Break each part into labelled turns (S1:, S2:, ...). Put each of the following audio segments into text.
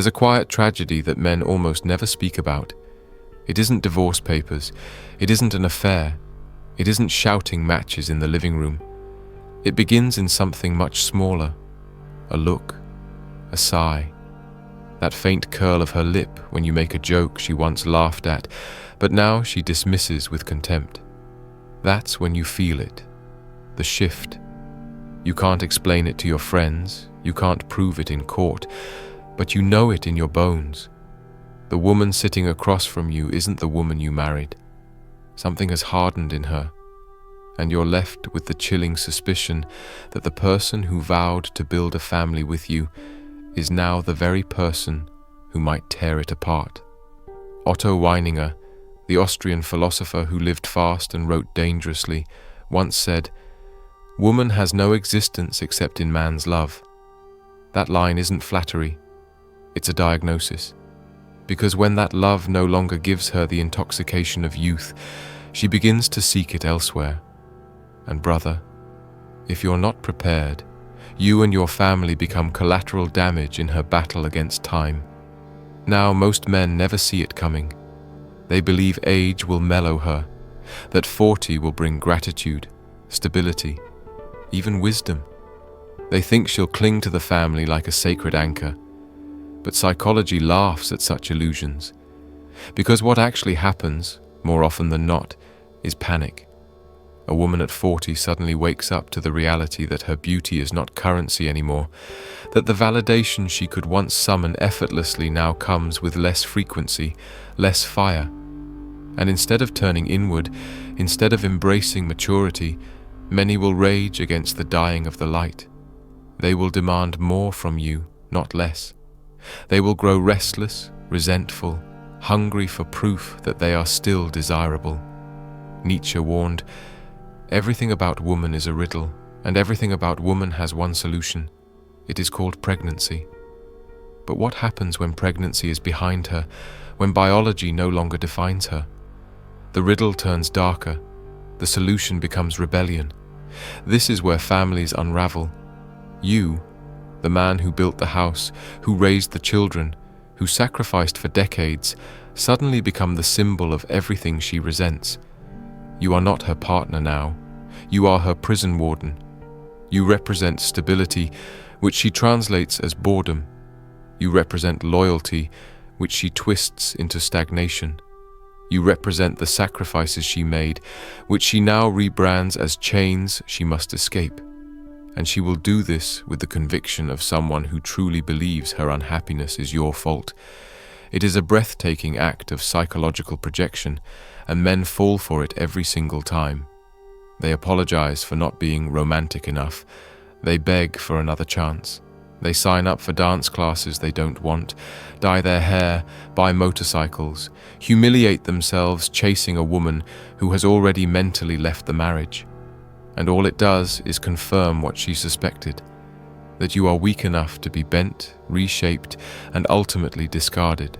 S1: There's a quiet tragedy that men almost never speak about. It isn't divorce papers. It isn't an affair. It isn't shouting matches in the living room. It begins in something much smaller. A look, a sigh, that faint curl of her lip when you make a joke she once laughed at, but now she dismisses with contempt. That's when you feel it, the shift. You can't explain it to your friends, you can't prove it in court, but you know it in your bones. The woman sitting across from you isn't the woman you married. Something has hardened in her, and you're left with the chilling suspicion that the person who vowed to build a family with you is now the very person who might tear it apart. Otto Weininger, the Austrian philosopher who lived fast and wrote dangerously, once said, "Woman has no existence except in man's love." That line isn't flattery, it's a diagnosis. Because when that love no longer gives her the intoxication of youth, she begins to seek it elsewhere. And brother, if you're not prepared, you and your family become collateral damage in her battle against time. Now, most men never see it coming. They believe age will mellow her, that 40 will bring gratitude, stability, even wisdom. They think she'll cling to the family like a sacred anchor. But psychology laughs at such illusions. Because what actually happens, more often than not, is panic. A woman at 40 suddenly wakes up to the reality that her beauty is not currency anymore, that the validation she could once summon effortlessly now comes with less frequency, less fire. And instead of turning inward, instead of embracing maturity, many will rage against the dying of the light. They will demand more from you, not less. They will grow restless, resentful, hungry for proof that they are still desirable. Nietzsche warned, "Everything about woman is a riddle, and everything about woman has one solution. It is called pregnancy." But what happens when pregnancy is behind her, when biology no longer defines her? The riddle turns darker. The solution becomes rebellion. This is where families unravel. You, the man who built the house, who raised the children, who sacrificed for decades, suddenly become the symbol of everything she resents. You are not her partner now. You are her prison warden. You represent stability, which she translates as boredom. You represent loyalty, which she twists into stagnation. You represent the sacrifices she made, which she now rebrands as chains she must escape. And she will do this with the conviction of someone who truly believes her unhappiness is your fault. It is a breathtaking act of psychological projection, and men fall for it every single time. They apologize for not being romantic enough. They beg for another chance. They sign up for dance classes they don't want, dye their hair, buy motorcycles, humiliate themselves chasing a woman who has already mentally left the marriage. And all it does is confirm what she suspected, that you are weak enough to be bent, reshaped, and ultimately discarded.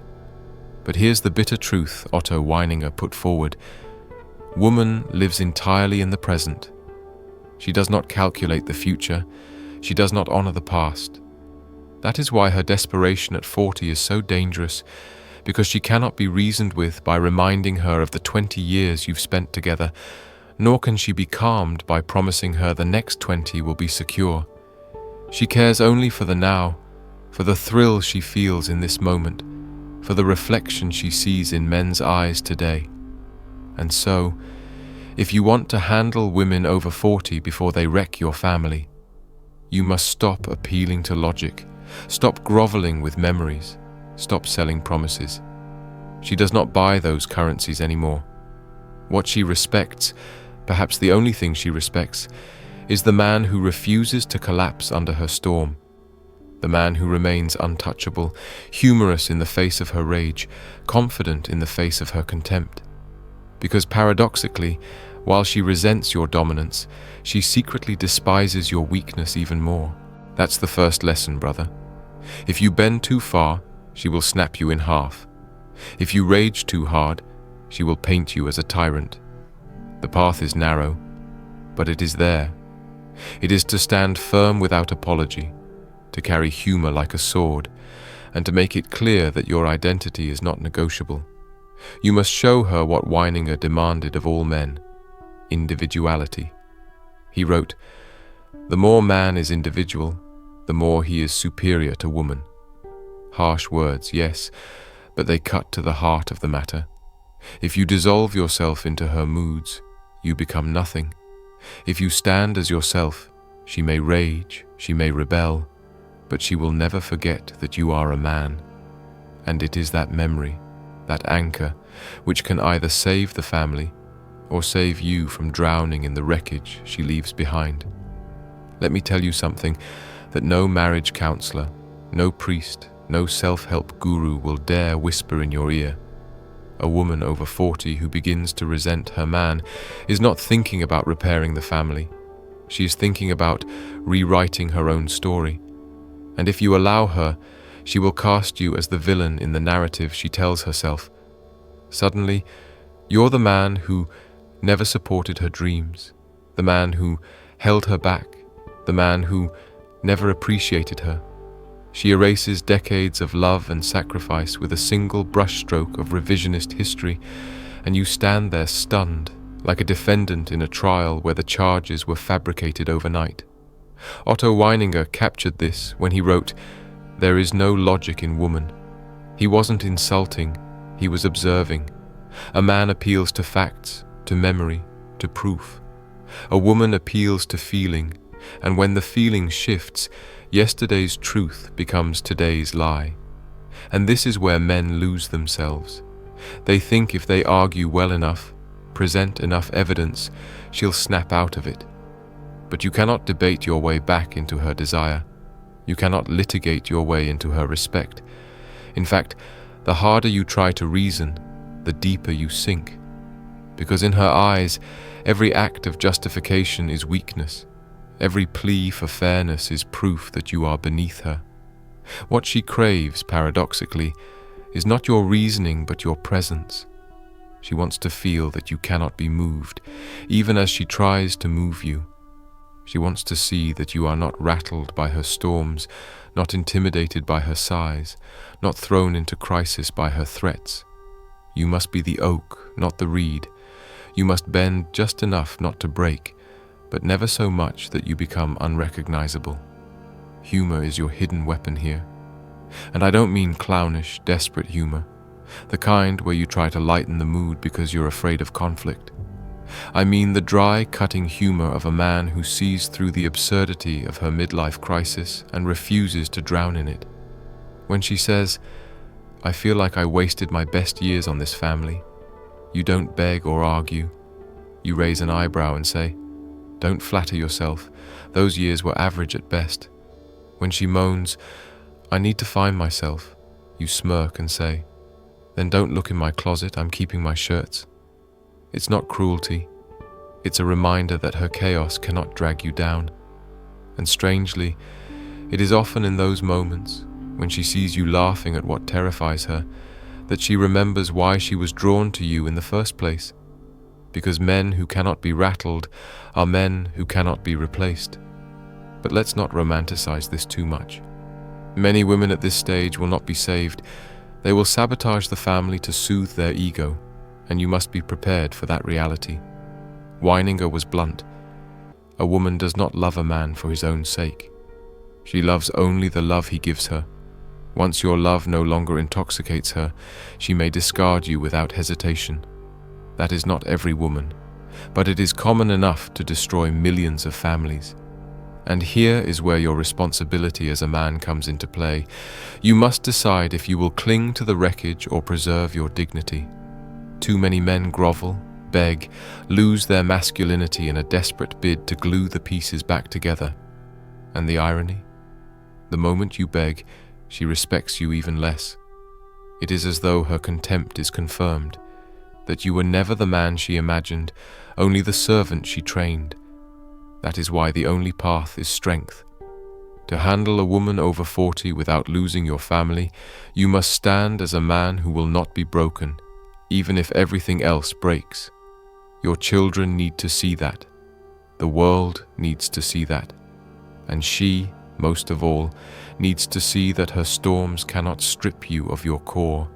S1: But here's the bitter truth Otto Weininger put forward. Woman lives entirely in the present. She does not calculate the future. She does not honor the past. That is why her desperation at 40 is so dangerous, because she cannot be reasoned with by reminding her of the 20 years you've spent together, nor can she be calmed by promising her the next 20 will be secure. She cares only for the now, for the thrill she feels in this moment, for the reflection she sees in men's eyes today. And so, if you want to handle women over 40 before they wreck your family, you must stop appealing to logic, stop groveling with memories, stop selling promises. She does not buy those currencies anymore. What she respects, perhaps the only thing she respects, is the man who refuses to collapse under her storm. The man who remains untouchable, humorous in the face of her rage, confident in the face of her contempt. Because paradoxically, while she resents your dominance, she secretly despises your weakness even more. That's the first lesson, brother. If you bend too far, she will snap you in half. If you rage too hard, she will paint you as a tyrant. The path is narrow, but it is there. It is to stand firm without apology, to carry humor like a sword, and to make it clear that your identity is not negotiable. You must show her what Weininger demanded of all men: individuality. He wrote, "The more man is individual, the more he is superior to woman." Harsh words, yes, but they cut to the heart of the matter. If you dissolve yourself into her moods, you become nothing. If you stand as yourself, she may rage, she may rebel, but she will never forget that you are a man. And it is that memory, that anchor, which can either save the family or save you from drowning in the wreckage she leaves behind. Let me tell you something that no marriage counselor, no priest, no self-help guru will dare whisper in your ear. A woman over 40 who begins to resent her man is not thinking about repairing the family. She is thinking about rewriting her own story. And if you allow her, she will cast you as the villain in the narrative she tells herself. Suddenly, you're the man who never supported her dreams, the man who held her back, the man who never appreciated her. She erases decades of love and sacrifice with a single brushstroke of revisionist history, and you stand there stunned, like a defendant in a trial where the charges were fabricated overnight. Otto Weininger captured this when he wrote, "There is no logic in woman." He wasn't insulting, he was observing. A man appeals to facts, to memory, to proof. A woman appeals to feeling, and when the feeling shifts, yesterday's truth becomes today's lie. And this is where men lose themselves. They think if they argue well enough, present enough evidence, she'll snap out of it. But you cannot debate your way back into her desire. You cannot litigate your way into her respect. In fact, the harder you try to reason, the deeper you sink. Because in her eyes, every act of justification is weakness. Every plea for fairness is proof that you are beneath her. What she craves, paradoxically, is not your reasoning but your presence. She wants to feel that you cannot be moved, even as she tries to move you. She wants to see that you are not rattled by her storms, not intimidated by her sighs, not thrown into crisis by her threats. You must be the oak, not the reed. You must bend just enough not to break, but never so much that you become unrecognizable. Humor is your hidden weapon here. And I don't mean clownish, desperate humor, the kind where you try to lighten the mood because you're afraid of conflict. I mean the dry, cutting humor of a man who sees through the absurdity of her midlife crisis and refuses to drown in it. When she says, "I feel like I wasted my best years on this family," you don't beg or argue. You raise an eyebrow and say, "Don't flatter yourself, those years were average at best." When she moans, "I need to find myself," you smirk and say, "Then don't look in my closet, I'm keeping my shirts." It's not cruelty, it's a reminder that her chaos cannot drag you down. And strangely, it is often in those moments, when she sees you laughing at what terrifies her, that she remembers why she was drawn to you in the first place. Because men who cannot be rattled are men who cannot be replaced. But let's not romanticize this too much. Many women at this stage will not be saved. They will sabotage the family to soothe their ego, and you must be prepared for that reality. Weininger was blunt. A woman does not love a man for his own sake. She loves only the love he gives her. Once your love no longer intoxicates her, she may discard you without hesitation. That is not every woman, but it is common enough to destroy millions of families. And here is where your responsibility as a man comes into play. You must decide if you will cling to the wreckage or preserve your dignity. Too many men grovel, beg, lose their masculinity in a desperate bid to glue the pieces back together. And the irony? The moment you beg, she respects you even less. It is as though her contempt is confirmed, that you were never the man she imagined, only the servant she trained. That is why the only path is strength. To handle a woman over 40 without losing your family, you must stand as a man who will not be broken, even if everything else breaks. Your children need to see that. The world needs to see that. And she, most of all, needs to see that her storms cannot strip you of your core.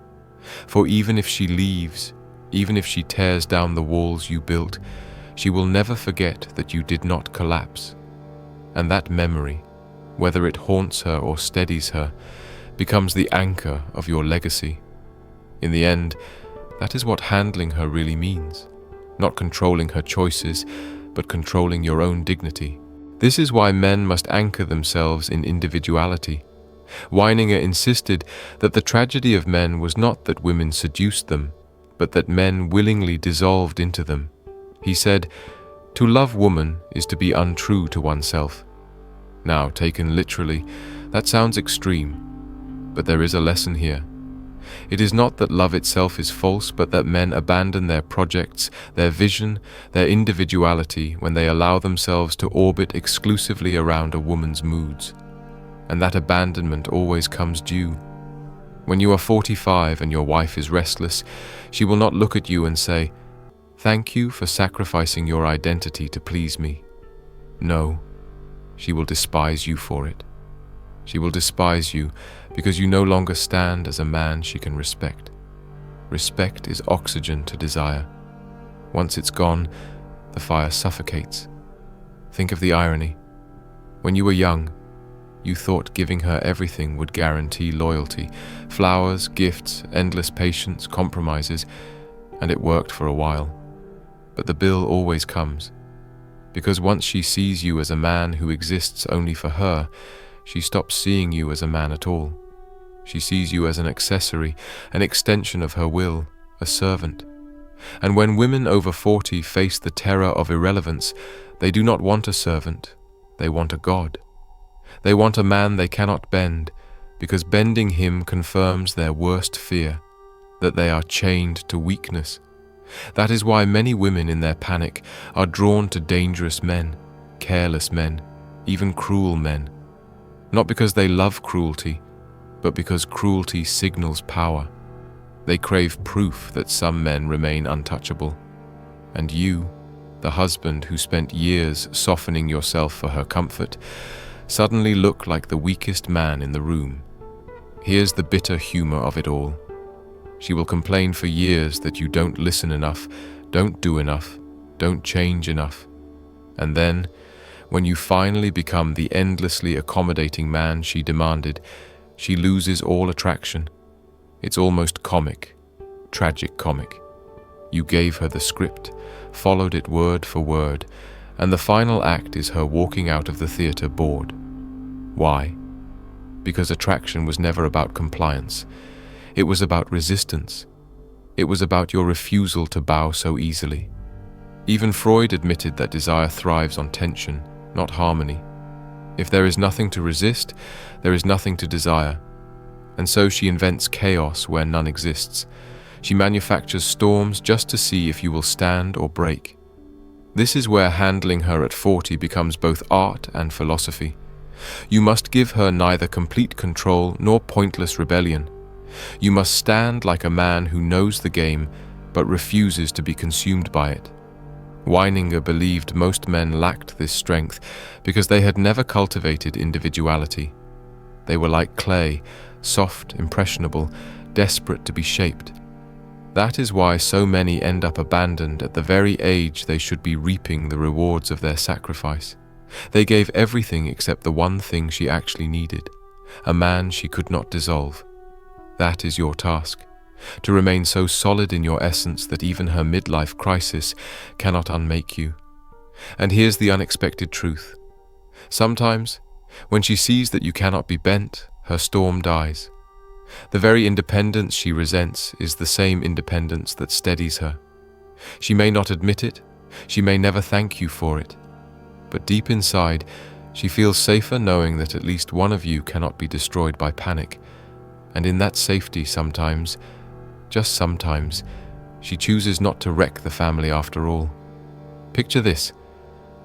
S1: For even if she leaves, even if she tears down the walls you built, she will never forget that you did not collapse. And that memory, whether it haunts her or steadies her, becomes the anchor of your legacy. In the end, that is what handling her really means. Not controlling her choices, but controlling your own dignity. This is why men must anchor themselves in individuality. Weininger insisted that the tragedy of men was not that women seduced them, but that men willingly dissolved into them. He said, "To love woman is to be untrue to oneself." Now, taken literally, that sounds extreme, but there is a lesson here. It is not that love itself is false, but that men abandon their projects, their vision, their individuality when they allow themselves to orbit exclusively around a woman's moods. And that abandonment always comes due. When you are 45 and your wife is restless, she will not look at you and say, "Thank you for sacrificing your identity to please me." No, she will despise you for it. She will despise you because you no longer stand as a man she can respect. Respect is oxygen to desire. Once it's gone, the fire suffocates. Think of the irony. When you were young, you thought giving her everything would guarantee loyalty. Flowers, gifts, endless patience, compromises, and it worked for a while. But the bill always comes. Because once she sees you as a man who exists only for her, she stops seeing you as a man at all. She sees you as an accessory, an extension of her will, a servant. And when women over 40 face the terror of irrelevance, they do not want a servant, they want a god. They want a man they cannot bend, because bending him confirms their worst fear, that they are chained to weakness. That is why many women in their panic are drawn to dangerous men, careless men, even cruel men. Not because they love cruelty, but because cruelty signals power. They crave proof that some men remain untouchable. And you, the husband who spent years softening yourself for her comfort, suddenly look like the weakest man in the room. Here's the bitter humor of it all. She will complain for years that you don't listen enough, don't do enough, don't change enough. And then, when you finally become the endlessly accommodating man she demanded, she loses all attraction. It's almost comic, tragic comic. You gave her the script, followed it word for word, and the final act is her walking out of the theater bored. Why? Because attraction was never about compliance. It was about resistance. It was about your refusal to bow so easily. Even Freud admitted that desire thrives on tension, not harmony. If there is nothing to resist, there is nothing to desire. And so she invents chaos where none exists. She manufactures storms just to see if you will stand or break. This is where handling her at 40 becomes both art and philosophy. You must give her neither complete control nor pointless rebellion. You must stand like a man who knows the game but refuses to be consumed by it. Weininger believed most men lacked this strength because they had never cultivated individuality. They were like clay, soft, impressionable, desperate to be shaped. That is why so many end up abandoned at the very age they should be reaping the rewards of their sacrifice. They gave everything except the one thing she actually needed, a man she could not dissolve. That is your task, to remain so solid in your essence that even her midlife crisis cannot unmake you. And here's the unexpected truth. Sometimes, when she sees that you cannot be bent, her storm dies. The very independence she resents is the same independence that steadies her. She may not admit it, she may never thank you for it, but deep inside, she feels safer knowing that at least one of you cannot be destroyed by panic. And in that safety sometimes, just sometimes, she chooses not to wreck the family after all. Picture this.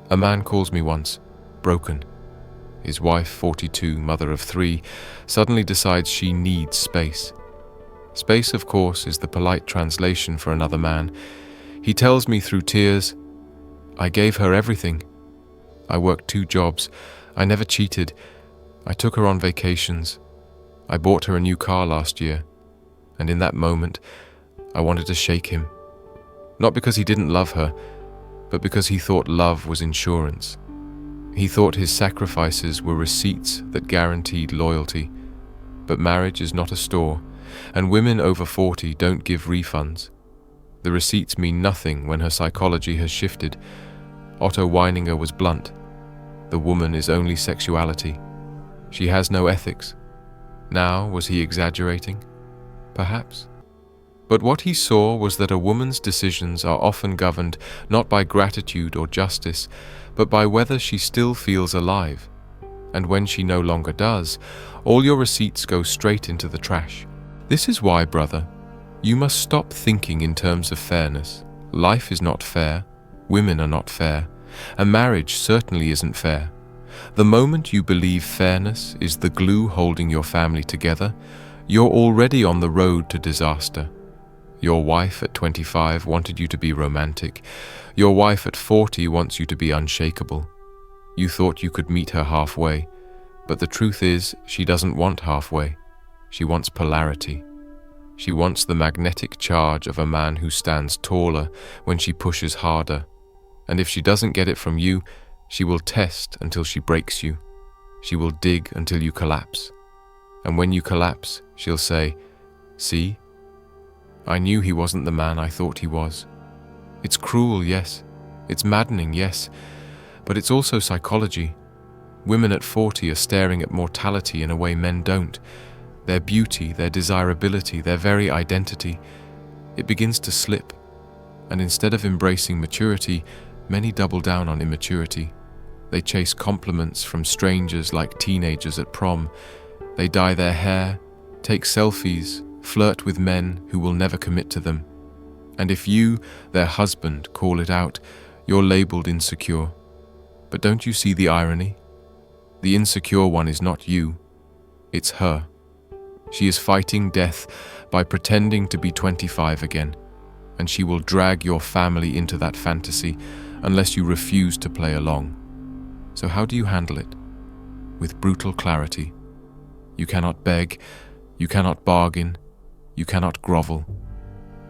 S1: A man calls me once, broken. His wife, 42, mother of 3, suddenly decides she needs space. Space, of course, is the polite translation for another man. He tells me through tears, "I gave her everything. I worked 2 jobs. I never cheated. I took her on vacations. I bought her a new car last year, and in that moment, I wanted to shake him. Not because he didn't love her, but because he thought love was insurance. He thought his sacrifices were receipts that guaranteed loyalty. But marriage is not a store, and women over 40 don't give refunds. The receipts mean nothing when her psychology has shifted. Otto Weininger was blunt. The woman is only sexuality. She has no ethics. Now, was he exaggerating? Perhaps. But what he saw was that a woman's decisions are often governed not by gratitude or justice, but by whether she still feels alive. And when she no longer does, all your receipts go straight into the trash. This is why, brother, you must stop thinking in terms of fairness. Life is not fair, women are not fair, and marriage certainly isn't fair. The moment you believe fairness is the glue holding your family together, you're already on the road to disaster. Your wife at 25 wanted you to be romantic. Your wife at 40 wants you to be unshakable. You thought you could meet her halfway, but the truth is she doesn't want halfway. She wants polarity. She wants the magnetic charge of a man who stands taller when she pushes harder. And if she doesn't get it from you, she will test until she breaks you. She will dig until you collapse. And when you collapse, she'll say, "See? I knew he wasn't the man I thought he was." It's cruel, yes. It's maddening, yes. But it's also psychology. Women at 40 are staring at mortality in a way men don't. Their beauty, their desirability, their very identity. It begins to slip. And instead of embracing maturity, many double down on immaturity. They chase compliments from strangers like teenagers at prom. They dye their hair, take selfies, flirt with men who will never commit to them. And if you, their husband, call it out, you're labeled insecure. But don't you see the irony? The insecure one is not you, it's her. She is fighting death by pretending to be 25 again, and she will drag your family into that fantasy unless you refuse to play along. So how do you handle it? With brutal clarity. You cannot beg, you cannot bargain, you cannot grovel.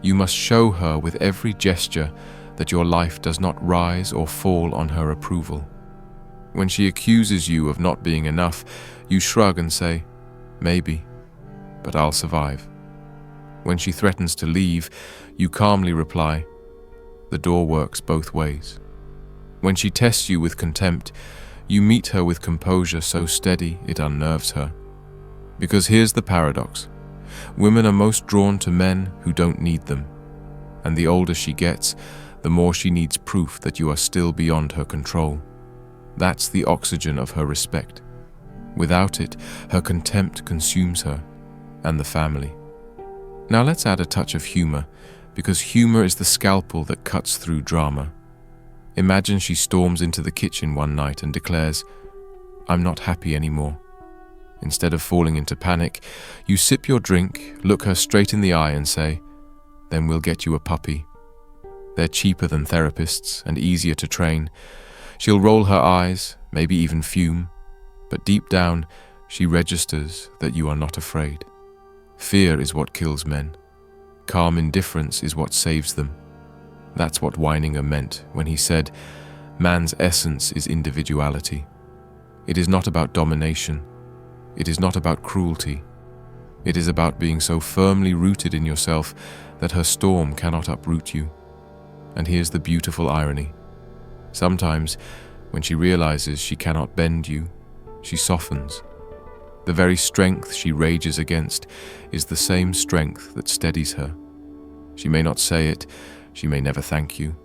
S1: You must show her with every gesture that your life does not rise or fall on her approval. When she accuses you of not being enough, you shrug and say, "Maybe, but I'll survive." When she threatens to leave, you calmly reply, "The door works both ways." When she tests you with contempt, you meet her with composure so steady it unnerves her. Because here's the paradox. Women are most drawn to men who don't need them. And the older she gets, the more she needs proof that you are still beyond her control. That's the oxygen of her respect. Without it, her contempt consumes her and the family. Now let's add a touch of humor, because humor is the scalpel that cuts through drama. Imagine she storms into the kitchen one night and declares, "I'm not happy anymore." Instead of falling into panic, you sip your drink, look her straight in the eye and say, "Then we'll get you a puppy." They're cheaper than therapists and easier to train. She'll roll her eyes, maybe even fume, but deep down, she registers that you are not afraid. Fear is what kills men. Calm indifference is what saves them. That's what Weininger meant when he said, "Man's essence is individuality." It is not about domination. It is not about cruelty. It is about being so firmly rooted in yourself that her storm cannot uproot you. And here's the beautiful irony. Sometimes, when she realizes she cannot bend you, she softens. The very strength she rages against is the same strength that steadies her. She may not say it, she may never thank you,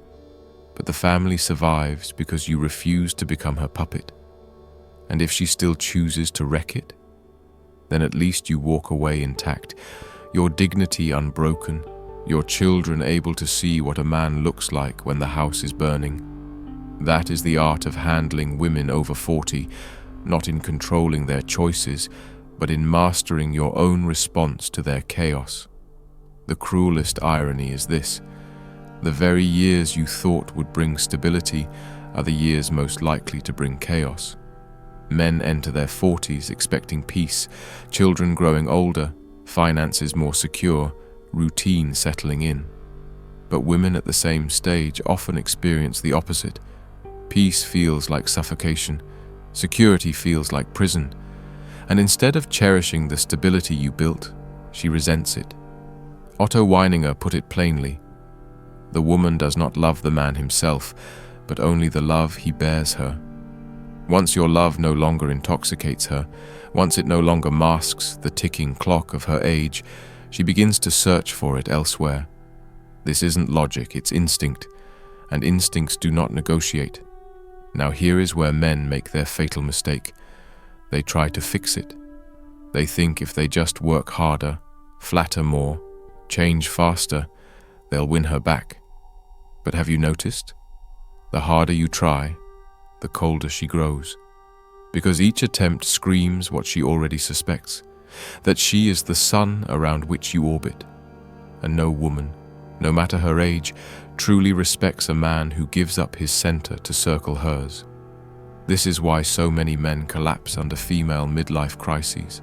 S1: but the family survives because you refuse to become her puppet. And if she still chooses to wreck it, then at least you walk away intact, your dignity unbroken, your children able to see what a man looks like when the house is burning. That is the art of handling women over 40, not in controlling their choices, but in mastering your own response to their chaos. The cruelest irony is this: the very years you thought would bring stability are the years most likely to bring chaos. Men enter their 40s expecting peace, children growing older, finances more secure, routine settling in. But women at the same stage often experience the opposite. Peace feels like suffocation, security feels like prison, and instead of cherishing the stability you built, she resents it. Otto Weininger put it plainly: the woman does not love the man himself, but only the love he bears her. Once your love no longer intoxicates her, once it no longer masks the ticking clock of her age, she begins to search for it elsewhere. This isn't logic, it's instinct, and instincts do not negotiate. Now here is where men make their fatal mistake. They try to fix it. They think if they just work harder, flatter more, change faster, they'll win her back. But have you noticed? The harder you try, the colder she grows. Because each attempt screams what she already suspects, that she is the sun around which you orbit. And no woman, no matter her age, truly respects a man who gives up his center to circle hers. This is why so many men collapse under female midlife crises.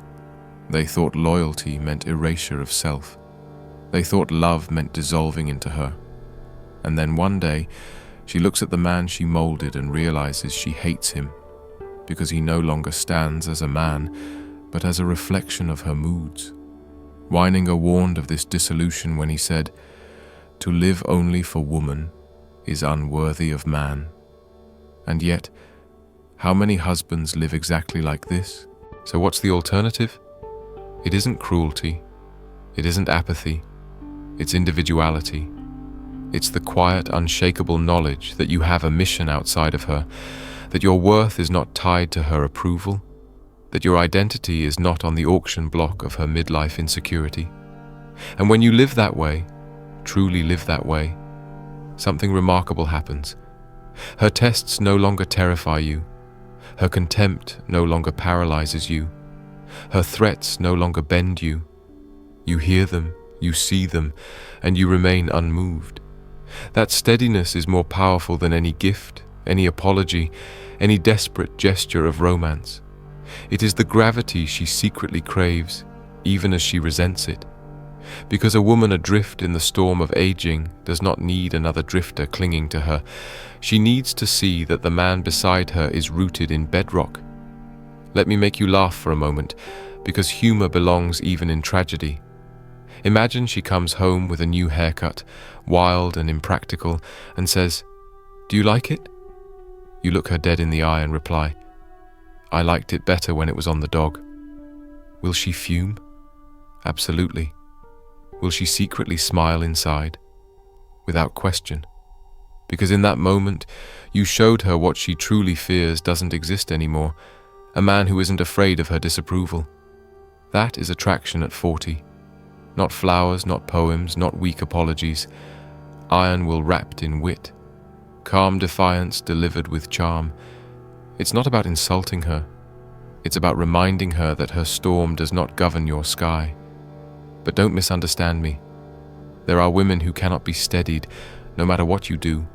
S1: They thought loyalty meant erasure of self. They thought love meant dissolving into her. And then one day, she looks at the man she molded and realizes she hates him, because he no longer stands as a man, but as a reflection of her moods. Weininger warned of this dissolution when he said, "To live only for woman is unworthy of man." And yet, how many husbands live exactly like this? So what's the alternative? It isn't cruelty. It isn't apathy. It's individuality. It's the quiet, unshakable knowledge that you have a mission outside of her, that your worth is not tied to her approval, that your identity is not on the auction block of her midlife insecurity. And when you live that way, truly live that way, something remarkable happens. Her tests no longer terrify you. Her contempt no longer paralyzes you. Her threats no longer bend you. You hear them, you see them, and you remain unmoved. That steadiness is more powerful than any gift, any apology, any desperate gesture of romance. It is the gravity she secretly craves, even as she resents it. Because a woman adrift in the storm of aging does not need another drifter clinging to her. She needs to see that the man beside her is rooted in bedrock. Let me make you laugh for a moment, because humor belongs even in tragedy. Imagine she comes home with a new haircut, wild and impractical, and says, "Do you like it?" You look her dead in the eye and reply, "I liked it better when it was on the dog." Will she fume? Absolutely. Will she secretly smile inside? Without question. Because in that moment, you showed her what she truly fears doesn't exist anymore, a man who isn't afraid of her disapproval. That is attraction at 40. Not flowers, not poems, not weak apologies. Iron will wrapped in wit. Calm defiance delivered with charm. It's not about insulting her. It's about reminding her that her storm does not govern your sky. But don't misunderstand me. There are women who cannot be steadied, no matter what you do.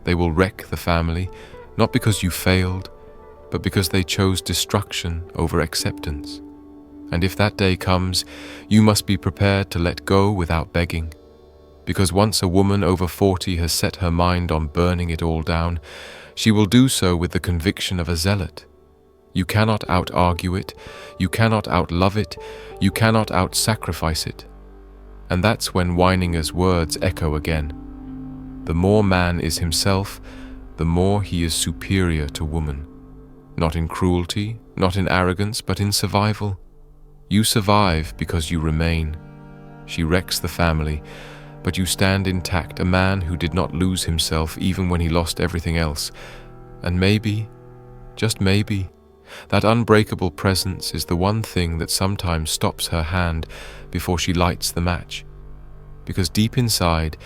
S1: They will wreck the family, not because you failed, but because they chose destruction over acceptance. And if that day comes, you must be prepared to let go without begging. Because once a woman over 40 has set her mind on burning it all down, she will do so with the conviction of a zealot. You cannot out-argue it, you cannot out-love it, you cannot out-sacrifice it. And that's when Weininger's words echo again. The more man is himself, the more he is superior to woman. Not in cruelty, not in arrogance, but in survival. You survive because you remain. She wrecks the family, but you stand intact, a man who did not lose himself even when he lost everything else. And maybe, just maybe, that unbreakable presence is the one thing that sometimes stops her hand before she lights the match. Because deep inside,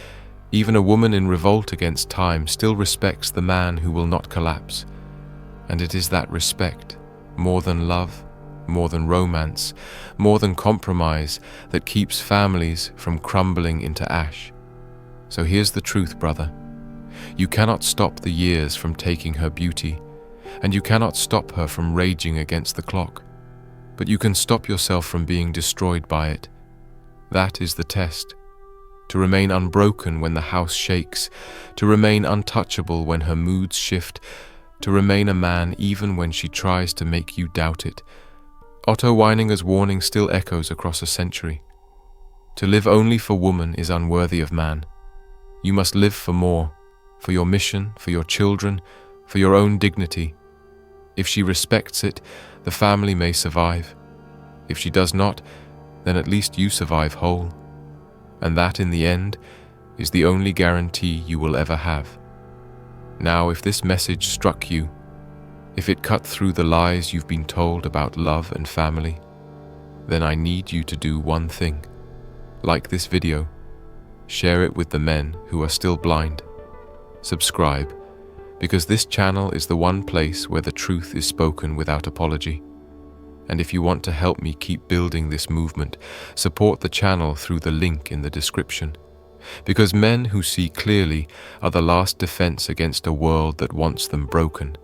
S1: even a woman in revolt against time still respects the man who will not collapse. And it is that respect, more than love, more than romance, more than compromise, that keeps families from crumbling into ash. So here's the truth, brother. You cannot stop the years from taking her beauty, and you cannot stop her from raging against the clock, but you can stop yourself from being destroyed by it. That is the test. To remain unbroken when the house shakes, to remain untouchable when her moods shift, to remain a man even when she tries to make you doubt it. Otto Weininger's warning still echoes across a century. To live only for woman is unworthy of man. You must live for more, for your mission, for your children, for your own dignity. If she respects it, the family may survive. If she does not, then at least you survive whole. And that, in the end, is the only guarantee you will ever have. Now, if this message struck you, if it cut through the lies you've been told about love and family, then I need you to do one thing. Like this video, share it with the men who are still blind. Subscribe, because this channel is the one place where the truth is spoken without apology. And if you want to help me keep building this movement, support the channel through the link in the description. Because men who see clearly are the last defense against a world that wants them broken.